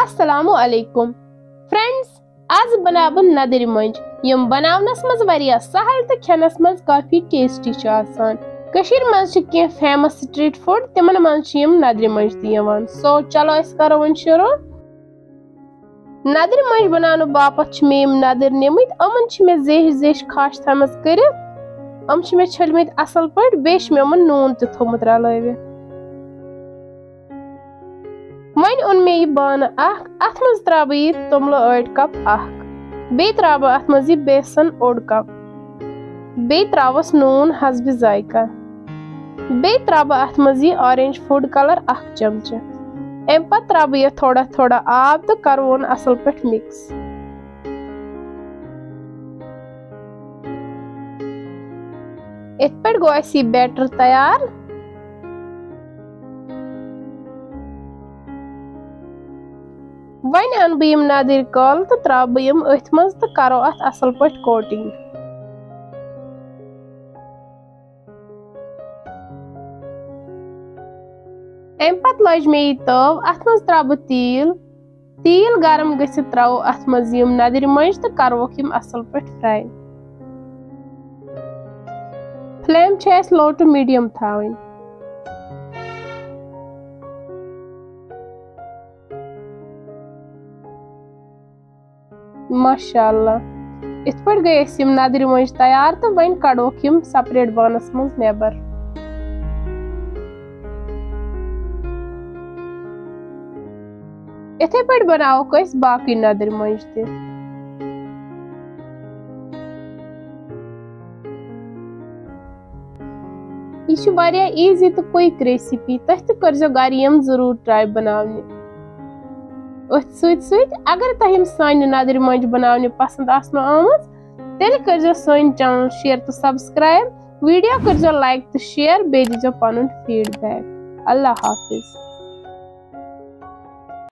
अस्सलामुअलैकुम फ्रेंड्स, आज बनाव नदर मंज यम बनावनस मज वारिया सहल तो खेनस मज काफी टेस्टी छ आसान। कशीर मज छ के फेमस स्ट्रीट फूड तिमन मज छ यम नदर मंज त यवान। सो चलो अस करो वन शुरू। नदर मंज बनानो बापत छ मे यम नदर निमित अमन छ मे जेह जेश खाश थमस कर अम छ मे छलमित असल पट बे छ मे अमन नून त थोमुत रलावे। वन उन मे यह बान अथ मज त्राब यह तुमल अड़ कप बे त्राब अथ मज यह बेसन ओड कप बे त्रावस नून हसब जायका बे त्राब अथ मज यह ऑरेंज फूड कलर 1 चमचे। अम पत त्राब यह थोड़ा थोड़ा आब तो करवोन असल पट मिक्स। इत पे गो यह बैटर तैयार। वन अन बह नदर कल तो त्रा बह अथ मज तो करो अथ असल पट कोटिंग। अम पत लज मे यह तव अथ मज त्रा बह तील गरम गसित त्रो अथ मज यम नदर मंज तो करवोक यम असल पट fry. Flame low to medium थावन। माशाअल्लाह इत पे गई यम नदर मंज तैयार तो वन कड़ोक यम सेपरेट बानस मज नेबर। इथे पे बनावोक बाकी नदर मंज त। यह इजी तो क्विक रेसिपी तुम कर घर यम जरूर ट्राई बनाने। अगर तुम सान नदर मंज बनाने पसंद आमत तेल कर सन चैनल शेयर तो सब्सक्राइब, वीडियो कर लाइक तो शेयर, बे दीजो पनुन फीडबैक। अल्लाह हाफिज।